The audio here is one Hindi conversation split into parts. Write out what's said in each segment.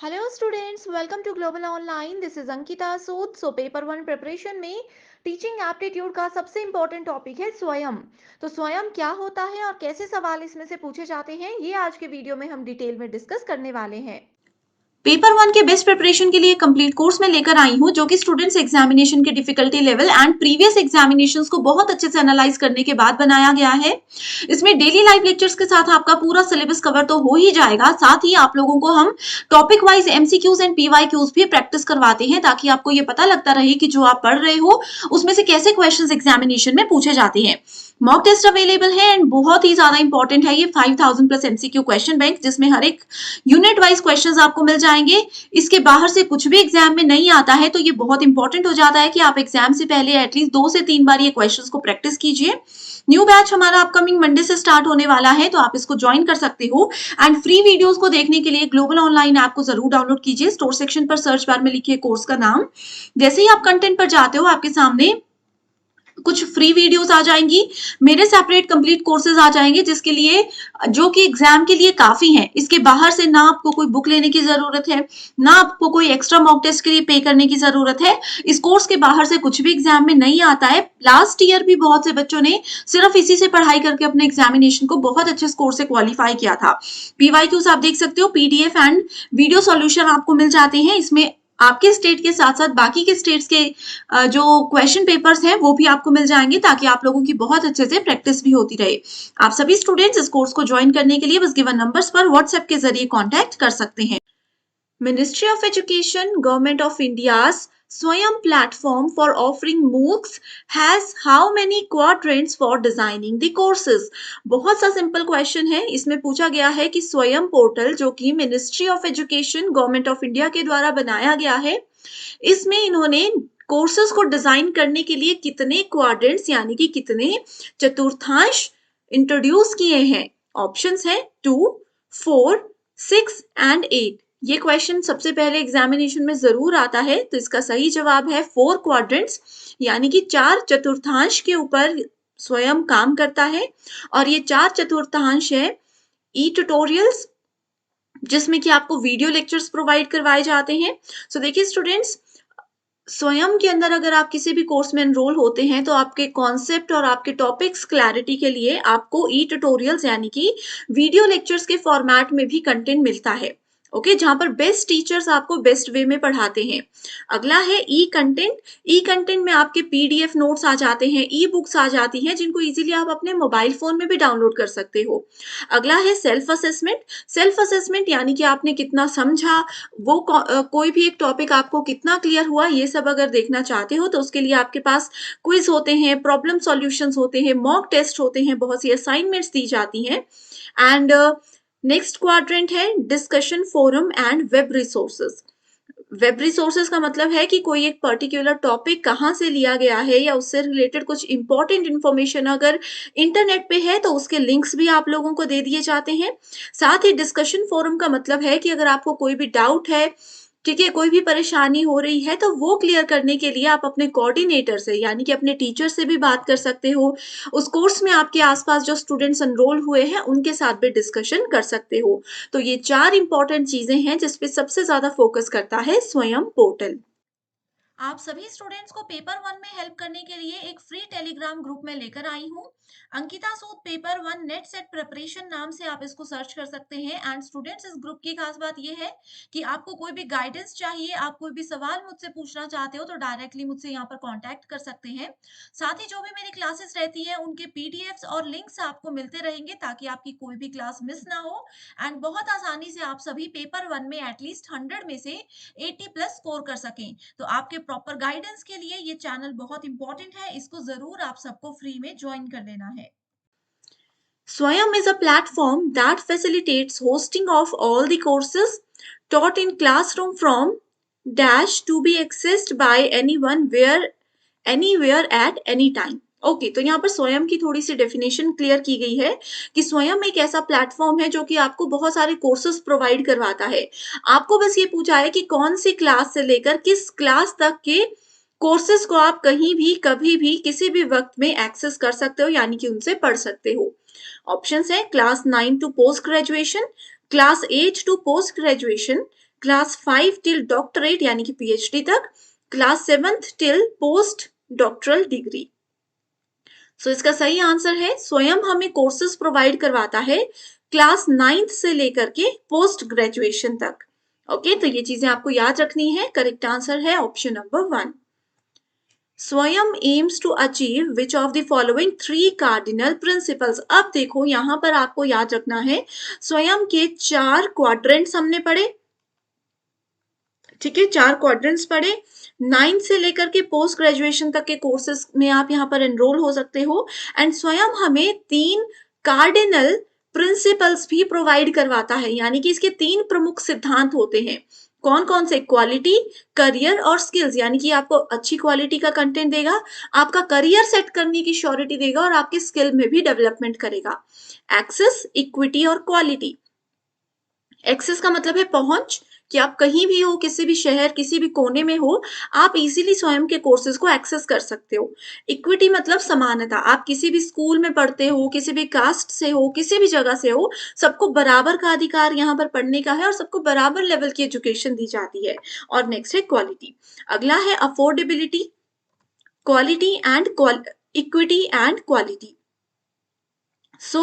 Hello students, welcome to global online. This is Ankita Sood. Paper one preparation में टीचिंग एप्टीट्यूड का सबसे इंपॉर्टेंट टॉपिक है स्वयं। तो स्वयं क्या होता है और कैसे सवाल इसमें से पूछे जाते हैं, ये आज के वीडियो में हम डिटेल में डिस्कस करने वाले हैं। पेपर वन के बेस्ट प्रिपरेशन के लिए कंप्लीट कोर्स में लेकर आई हूँ, जो कि स्टूडेंट्स एग्जामिनेशन के difficulty level and previous examinations को बहुत अच्छे से एनालाइज करने के बाद बनाया गया है। इसमें डेली लाइव लेक्चर्स के साथ आपका पूरा सिलेबस कवर तो हो ही जाएगा, साथ ही आप लोगों को हम topic wise MCQs and PYQs भी प्रैक्टिस करवाते हैं, ताकि आपको ये पता लगता रहे कि जो आप पढ़ रहे हो उसमें से कैसे क्वेश्चन एग्जामिनेशन में पूछे जाते हैं। मॉक टेस्ट अवेलेबल है एंड बहुत ही ज्यादा इंपॉर्टेंट है ये 5000 प्लस एमसीक्यू क्वेश्चन बैंक, जिसमें हर एक यूनिट वाइज क्वेश्चंस आपको मिल जाएंगे। इसके बाहर से कुछ भी एग्जाम में नहीं आता है, तो ये बहुत इंपॉर्टेंट हो जाता है कि आप एग्जाम से पहले एटलीस्ट 2 से 3 बार ये क्वेश्चंस को प्रैक्टिस कीजिए। न्यू बैच हमारा अपकमिंग मंडे से स्टार्ट होने वाला है, तो आप इसको ज्वाइन कर सकते हो। एंड फ्री वीडियोस को देखने के लिए ग्लोबल ऑनलाइन ऐप को जरूर डाउनलोड कीजिए। स्टोर सेक्शन पर सर्च बार में लिखिए कोर्स का नाम। जैसे ही आप कंटेंट पर जाते हो, आपके सामने कुछ फ्री वीडियोस आ जाएंगी, मेरे सेपरेट कंप्लीट कोर्सेज आ जाएंगे, जिसके लिए जो कि एग्जाम के लिए काफी है। इसके बाहर से ना आपको कोई बुक लेने की जरूरत है, ना आपको कोई एक्स्ट्रा मॉक टेस्ट के लिए पे करने की जरूरत है। इस कोर्स के बाहर से कुछ भी एग्जाम में नहीं आता है। लास्ट ईयर भी बहुत से बच्चों ने सिर्फ इसी से पढ़ाई करके अपने एग्जामिनेशन को बहुत अच्छे स्कोर से क्वालिफाई किया था। पीवाईक्यूज आप देख सकते हो, पीडीएफ एंड वीडियो सॉल्यूशन आपको मिल जाते हैं। इसमें आपके स्टेट के साथ साथ बाकी के स्टेट्स के जो क्वेश्चन पेपर्स हैं वो भी आपको मिल जाएंगे, ताकि आप लोगों की बहुत अच्छे से प्रैक्टिस भी होती रहे। आप सभी स्टूडेंट्स इस कोर्स को ज्वाइन करने के लिए बस गिवन नंबर्स पर व्हाट्सएप के जरिए कांटेक्ट कर सकते हैं। Ministry of Education, Government of India's Swayam platform for offering MOOCs has how many quadrants for designing the courses? बहुत सा सिंपल क्वेश्चन है। इसमें पूछा गया है कि स्वयं पोर्टल, जो कि ministry of education government of India के द्वारा बनाया गया है, इसमें इन्होंने कोर्सेज को डिजाइन करने के लिए कितने क्वाड्रेंट्स यानी कि कितने चतुर्थांश इंट्रोड्यूस किए हैं। ऑप्शंस हैं 2, 4, 6 एंड 8। ये क्वेश्चन सबसे पहले एग्जामिनेशन में जरूर आता है, तो इसका सही जवाब है 4 क्वाड्रेंट्स, यानी कि 4 चतुर्थांश के ऊपर स्वयं काम करता है। और ये 4 चतुर्थांश है ई ट्यूटोरियल्स, जिसमें कि आपको वीडियो लेक्चर्स प्रोवाइड करवाए जाते हैं। सो देखिए स्टूडेंट्स, स्वयं के अंदर अगर आप किसी भी कोर्स में एनरोल होते हैं, तो आपके कॉन्सेप्ट और आपके टॉपिक्स क्लैरिटी के लिए आपको ई ट्यूटोरियल्स यानी कि वीडियो लेक्चर्स के फॉर्मेट में भी कंटेंट मिलता है। ओके, जहां पर बेस्ट टीचर्स आपको बेस्ट वे में पढ़ाते हैं। अगला है ई कंटेंट। ई कंटेंट में आपके पीडीएफ नोट्स आ जाते हैं, ई बुक्स आ जाती हैं, जिनको इजीली आप अपने मोबाइल फोन में भी डाउनलोड कर सकते हो। अगला है सेल्फ असेसमेंट। सेल्फ असेसमेंट यानी कि आपने कितना समझा, वो कोई भी एक टॉपिक आपको कितना क्लियर हुआ, ये सब अगर देखना चाहते हो तो उसके लिए आपके पास क्विज होते हैं, प्रॉब्लम सॉल्यूशंस होते हैं, मॉक टेस्ट होते हैं, बहुत सी असाइनमेंट्स दी जाती हैं। एंड नेक्स्ट क्वाड्रेंट है discussion forum and web resources. Web resources का मतलब है कि कोई एक पर्टिकुलर टॉपिक कहाँ से लिया गया है, या उससे रिलेटेड कुछ इंपॉर्टेंट इंफॉर्मेशन अगर इंटरनेट पे है तो उसके लिंक्स भी आप लोगों को दे दिए जाते हैं। साथ ही डिस्कशन फोरम का मतलब है कि अगर आपको कोई भी डाउट है, ठीक है, कोई भी परेशानी हो रही है, तो वो क्लियर करने के लिए आप अपने कोऑर्डिनेटर से यानी कि अपने टीचर से भी बात कर सकते हो। उस कोर्स में आपके आसपास जो स्टूडेंट्स एनरोल हुए हैं उनके साथ भी डिस्कशन कर सकते हो। तो ये 4 इंपॉर्टेंट चीजें हैं जिसपे सबसे ज्यादा फोकस करता है स्वयं पोर्टल। आप सभी स्टूडेंट्स को पेपर वन में हेल्प करने के लिए एक फ्री टेलीग्राम ग्रुप में लेकर आई हूँ। Ankita Sood paper one NET SET preparation नाम से आप इसको सर्च कर सकते हैं। एंड स्टूडेंट्स, इस ग्रुप की खास बात यह है कि आपको कोई भी गाइडेंस चाहिए, आप कोई भी सवाल मुझसे पूछना चाहते हो, तो डायरेक्टली मुझसे यहाँ पर कॉन्टैक्ट कर सकते हैं। साथ ही जो भी मेरी क्लासेस रहती है उनके पीडीएफ्स और लिंक्स आपको मिलते रहेंगे, ताकि आपकी कोई भी क्लास मिस ना हो। एंड बहुत आसानी से आप सभी पेपर वन में एटलीस्ट 100 में से 80 प्लस स्कोर कर सकें। तो आपके प्रॉपर गाइडेंस के लिए ये चैनल बहुत इंपॉर्टेंट है, इसको जरूर आप सबको फ्री में ज्वाइन कर लेना है। Swayam is a platform that facilitates hosting of all the courses taught in classroom from dash to be accessed by anyone where anywhere at any time। Okay, तो यहाँ पर स्वयं की थोड़ी सी डेफिनेशन क्लियर की गई है कि स्वयं एक ऐसा प्लेटफॉर्म है जो कि आपको बहुत सारे कोर्सेज प्रोवाइड करवाता है। आपको बस ये पूछा है कि कौन सी क्लास से लेकर किस क्लास तक के कोर्सेज को आप कहीं भी कभी भी किसी भी वक्त में एक्सेस कर सकते हो, यानी कि उनसे पढ़ सकते हो। ऑप्शंस है class 9 to post graduation, class 8 to post graduation, class 5 till doctorate यानी कि पीएचडी तक, class 7th till post doctoral degree. So इसका सही आंसर है स्वयं हमें कोर्सेज प्रोवाइड करवाता है क्लास 9th से लेकर के पोस्ट ग्रेजुएशन तक। ओके, तो ये चीजें आपको याद रखनी है। करेक्ट आंसर है option number 1। Swayam aims to achieve which of the following 3 cardinal principles. अब देखो यहां पर आपको याद रखना है स्वयं के 4 क्वाड्रेंट्स हमने पढ़े, ठीक है, 4 क्वाड्रेंट्स पढ़े। 9th से लेकर के पोस्ट ग्रेजुएशन तक के कोर्सेज में आप यहाँ पर एनरोल हो सकते हो। एंड स्वयं हमें 3 कार्डिनल प्रिंसिपल्स भी प्रोवाइड करवाता है, यानी कि इसके 3 प्रमुख सिद्धांत होते हैं। कौन कौन से? क्वालिटी, करियर और स्किल्स, यानी कि आपको अच्छी क्वालिटी का कंटेंट देगा, आपका करियर सेट करने की श्योरिटी देगा और आपके स्किल में भी डेवलपमेंट करेगा। एक्सेस, इक्विटी और क्वालिटी। एक्सेस का मतलब है पहुंच, कि आप कहीं भी हो, किसी भी शहर, किसी भी कोने में हो, आप इजीली स्वयं के कोर्सेज को एक्सेस कर सकते हो। इक्विटी मतलब समानता, आप किसी भी स्कूल में पढ़ते हो, किसी भी कास्ट से हो, किसी भी जगह से हो, सबको बराबर का अधिकार यहाँ पर पढ़ने का है और सबको बराबर लेवल की एजुकेशन दी जाती है। और नेक्स्ट है क्वालिटी। अगला है affordability, quality and equity and quality. So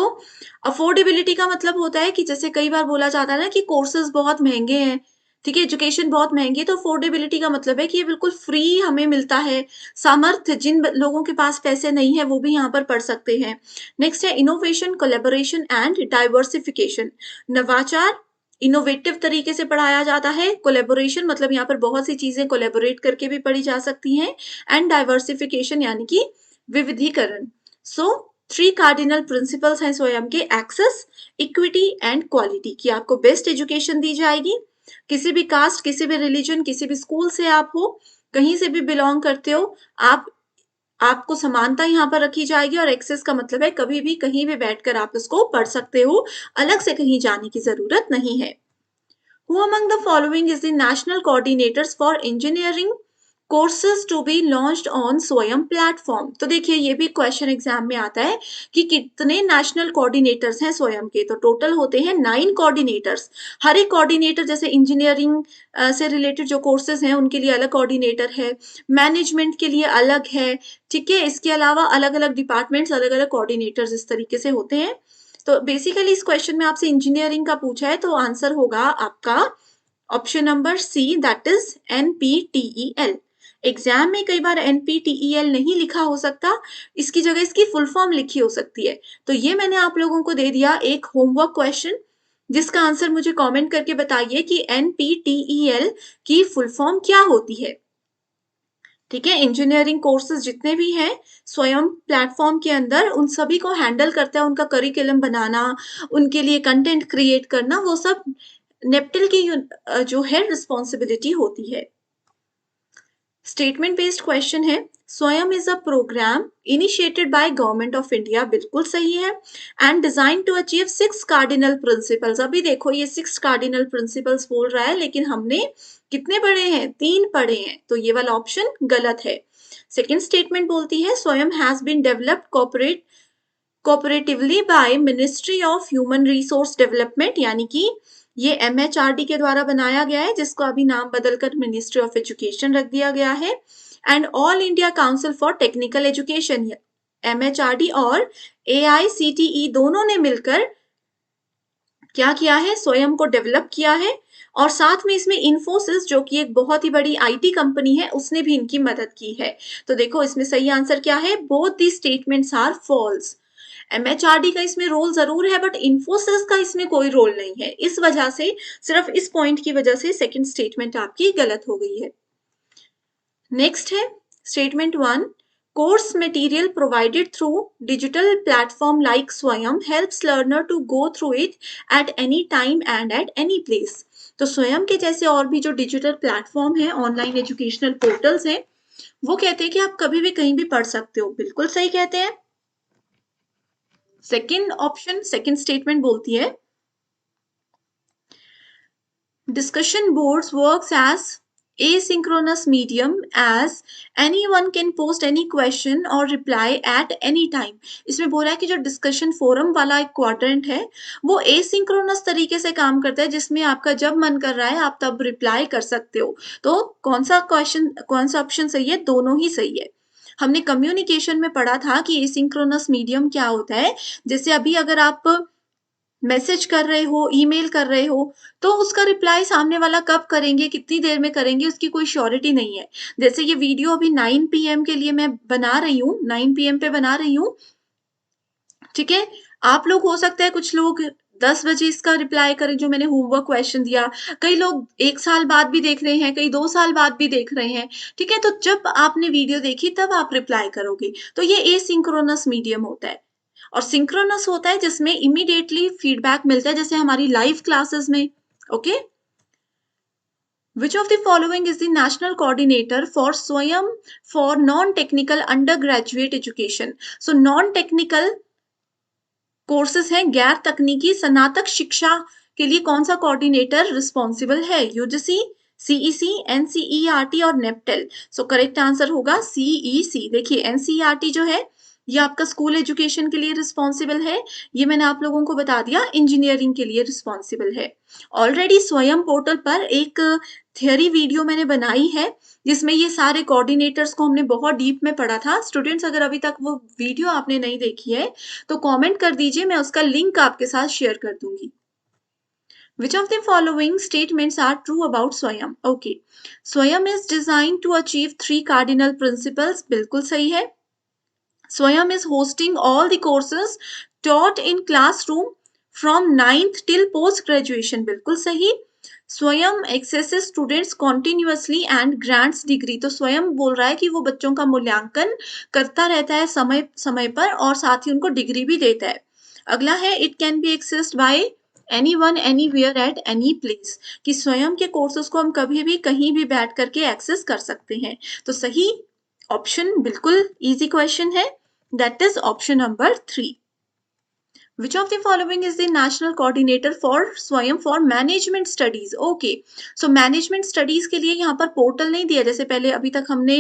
affordability का मतलब होता है कि जैसे कई बार बोला जाता है ना कि कोर्सेज बहुत महंगे हैं, ठीक है, एजुकेशन बहुत महंगी है, तो अफोर्डेबिलिटी का मतलब है कि ये बिल्कुल फ्री हमें मिलता है। सामर्थ्य, जिन लोगों के पास पैसे नहीं है वो भी यहाँ पर पढ़ सकते हैं। नेक्स्ट है इनोवेशन, कोलैबोरेशन एंड डाइवर्सिफिकेशन। नवाचार, इनोवेटिव तरीके से पढ़ाया जाता है। कोलैबोरेशन मतलब यहाँ पर बहुत सी चीजें कोलैबोरेट करके भी पढ़ी जा सकती हैं। एंड डाइवर्सिफिकेशन यानी कि विविधीकरण। सो 3 कार्डिनल प्रिंसिपल्स हैं स्वयं के, एक्सेस, इक्विटी एंड क्वालिटी, कि आपको बेस्ट एजुकेशन दी जाएगी। किसी भी कास्ट, किसी भी रिलीजन, किसी भी स्कूल से आप हो, कहीं से भी बिलोंग करते हो, आपको समानता यहाँ पर रखी जाएगी। और एक्सेस का मतलब है कभी भी कहीं भी बैठकर आप इसको पढ़ सकते हो, अलग से कहीं जाने की जरूरत नहीं है। Who among the following is the national coordinators for engineering courses to be launched on स्वयं प्लेटफॉर्म? तो देखिए ये भी क्वेश्चन एग्जाम में आता है कि कितने नेशनल कोऑर्डिनेटर्स हैं स्वयं के। तो टोटल होते हैं 9 कोऑर्डिनेटर्स। हर एक कोऑर्डिनेटर, जैसे इंजीनियरिंग से रिलेटेड जो कोर्सेज हैं उनके लिए अलग कोऑर्डिनेटर है, मैनेजमेंट के लिए अलग है, ठीक है, इसके अलावा अलग अलग डिपार्टमेंट्स, अलग अलग कोऑर्डिनेटर्स इस तरीके से होते हैं। तो बेसिकली इस क्वेश्चन में आपसे इंजीनियरिंग का पूछा है, तो आंसर होगा आपका option number C, that is NPTEL. Exam में कई बार एनपीटीईएल नहीं लिखा हो सकता, इसकी जगह इसकी फुल फॉर्म लिखी हो सकती है। तो ये मैंने आप लोगों को दे दिया एक होमवर्क क्वेश्चन, जिसका आंसर मुझे कमेंट करके बताइए कि एनपीटीईएल की फुल फॉर्म क्या होती है। ठीक है, इंजीनियरिंग कोर्सेज जितने भी हैं स्वयं प्लेटफॉर्म के अंदर, उन सभी को हैंडल करता है, उनका करिकुलम बनाना, उनके लिए कंटेंट क्रिएट करना, वो सब नेप्टिल की जो है रिस्पॉन्सिबिलिटी होती है। स्टेटमेंट बेस्ड क्वेश्चन है, Swayam is a programme initiated by government of India, बिल्कुल सही है, and design to achieve 6 cardinal principles. अभी देखो ये 6 कार्डिनल प्रिंसिपल्स बोल रहा है, लेकिन हमने कितने पढ़े हैं? 3 पढ़े हैं, तो ये वाला ऑप्शन गलत है। सेकेंड स्टेटमेंट बोलती है Swayam has been developed cooperatively by ministry of human resource development, यानी कि ये एमएचआरडी के द्वारा बनाया गया है, जिसको अभी नाम बदलकर मिनिस्ट्री ऑफ एजुकेशन रख दिया गया है। And all India council for technical education, MHRD और एआईसीटीई दोनों ने मिलकर क्या किया है? स्वयं को डेवलप किया है। और साथ में इसमें इन्फोसिस, जो कि एक बहुत ही बड़ी आईटी कंपनी है, उसने भी इनकी मदद की है। तो देखो इसमें सही आंसर क्या है? Both the statements are false. MHRD का इसमें रोल जरूर है, बट इन्फोसिस का इसमें कोई रोल नहीं है। इस वजह से, सिर्फ इस पॉइंट की वजह से सेकंड स्टेटमेंट आपकी गलत हो गई है। नेक्स्ट है statement 1, course material provided through digital platform like Swayam helps learner to go through it at any time and at any place. तो स्वयं के जैसे और भी जो डिजिटल प्लेटफॉर्म है, ऑनलाइन एजुकेशनल पोर्टल्स हैं, वो कहते हैं कि आप कभी भी कहीं भी पढ़ सकते हो, बिल्कुल सही कहते हैं। सेकेंड ऑप्शन, सेकेंड स्टेटमेंट बोलती है discussion boards works as asynchronous medium as anyone can post any question or reply at any time। इसमें बोला है कि जो डिस्कशन फोरम वाला एक क्वाड्रेंट है वो एसिंक्रोनस तरीके से काम करता है, जिसमें आपका जब मन कर रहा है आप तब रिप्लाई कर सकते हो। तो कौन सा ऑप्शन सही है? दोनों ही सही है। हमने कम्युनिकेशन में पढ़ा था कि एसिंक्रोनस मीडियम क्या होता है। जैसे अभी अगर आप मैसेज कर रहे हो, ईमेल कर रहे हो, तो उसका रिप्लाई सामने वाला कब करेंगे, कितनी देर में करेंगे, उसकी कोई श्योरिटी नहीं है। जैसे ये वीडियो अभी 9 पीएम के लिए मैं बना रही हूँ, 9 पीएम पे बना रही हूँ, ठीक है? आप लोग हो सकता है कुछ लोग 10 बजे इसका रिप्लाई करें जो मैंने होमवर्क क्वेश्चन दिया। कई लोग 1 साल बाद भी देख रहे हैं, कई 2 साल बाद भी देख रहे हैं, ठीक है? तो जब आपने वीडियो देखी तब आप रिप्लाई करोगे। तो ये एसिंक्रोनस मीडियम होता है। और सिंक्रोनस होता है जिसमें इमीडिएटली फीडबैक मिलता है, जैसे हमारी लाइव क्लासेस में। Okay, Which of the following is the national coordinator for Swayam for non-technical undergraduate education? So non-technical courses हैं, गैर तकनीकी स्नातक शिक्षा के लिए कौन सा कोऑर्डिनेटर रिस्पॉन्सिबल है? यूजीसी, सीईसी, एनसीईआरटी और नेप्टेल। सो करेक्ट आंसर होगा सीईसी। देखिए एनसीईआरटी जो है ये आपका स्कूल एजुकेशन के लिए रिस्पॉन्सिबल है, ये मैंने आप लोगों को बता दिया इंजीनियरिंग के लिए रिस्पॉन्सिबल है। ऑलरेडी स्वयं पोर्टल पर एक थियरी वीडियो मैंने बनाई है जिसमें ये सारे कोऑर्डिनेटर्स को हमने बहुत डीप में पढ़ा था। स्टूडेंट्स अगर अभी तक वो वीडियो आपने नहीं देखी है तो कमेंट कर दीजिए, मैं उसका लिंक आपके साथ शेयर कर दूंगी। Which of the following statements are true about Swayam? Okay, Swayam is designed to achieve 3 cardinal principles. बिल्कुल सही है। Swayam is hosting all the courses taught in classroom from 9th till post graduation. बिल्कुल सही। स्वयं axes students continuously and grants degree. तो स्वयं बोल रहा है कि वो बच्चों का मूल्यांकन करता रहता है समय समय पर और साथ ही उनको डिग्री भी देता है। अगला है it can be accessed bye anyone anywhere eight any place, कि स्वयं के कोर्सेज को हम कभी भी कहीं भी बैठ करके एक्सेस कर सकते हैं। तो सही ऑप्शन बिल्कुल इजी क्वेश्चन है, that is option number 3। Which of the following is the national coordinator for Swayam for management studies? Okay, so management studies के लिए यहाँ पर पोर्टल नहीं दिया, जैसे पहले अभी तक हमने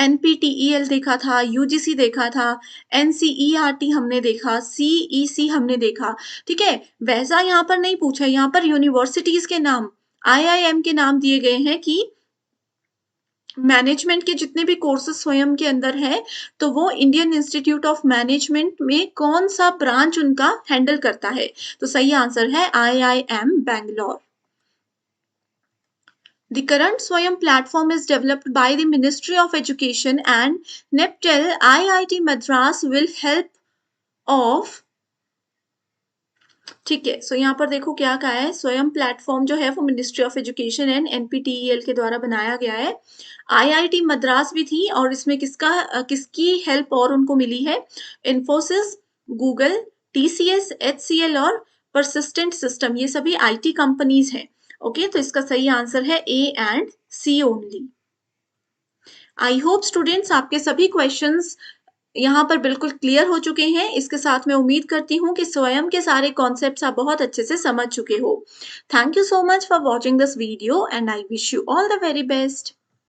NPTEL देखा था, UGC देखा था, NCERT हमने देखा, CEC हमने देखा, ठीक है? वैसा यहाँ पर नहीं पूछा, यहाँ पर यूनिवर्सिटीज के नाम, IIM के नाम दिए गए हैं कि मैनेजमेंट के जितने भी कोर्सेज स्वयं के अंदर है तो वो इंडियन इंस्टीट्यूट ऑफ मैनेजमेंट में कौन सा ब्रांच उनका हैंडल करता है। तो सही आंसर है IIM Bangalore. The current Swayam platform is developed by the Ministry of Education and NEPTEL IIT Madras will help of, ठीक है। सो यहाँ पर देखो क्या कहा है, स्वयं प्लेटफॉर्म जो है वो ministry of education and NPTEL के द्वारा बनाया गया है। IIT मद्रास भी थी और इसमें किसकी हेल्प और उनको मिली है? इन्फोसिस, गूगल, TCS, HCL और परसिस्टेंट सिस्टम, ये सभी IT कंपनीज हैं। ओके, तो इसका सही आंसर है A and C only. I hope students आपके सभी क्वेश्चंस यहाँ पर बिल्कुल क्लियर हो चुके हैं। इसके साथ मैं उम्मीद करती हूँ कि स्वयं के सारे कॉन्सेप्ट्स आप बहुत अच्छे से समझ चुके हो। Thank you so much for watching this video and I wish you all the very best.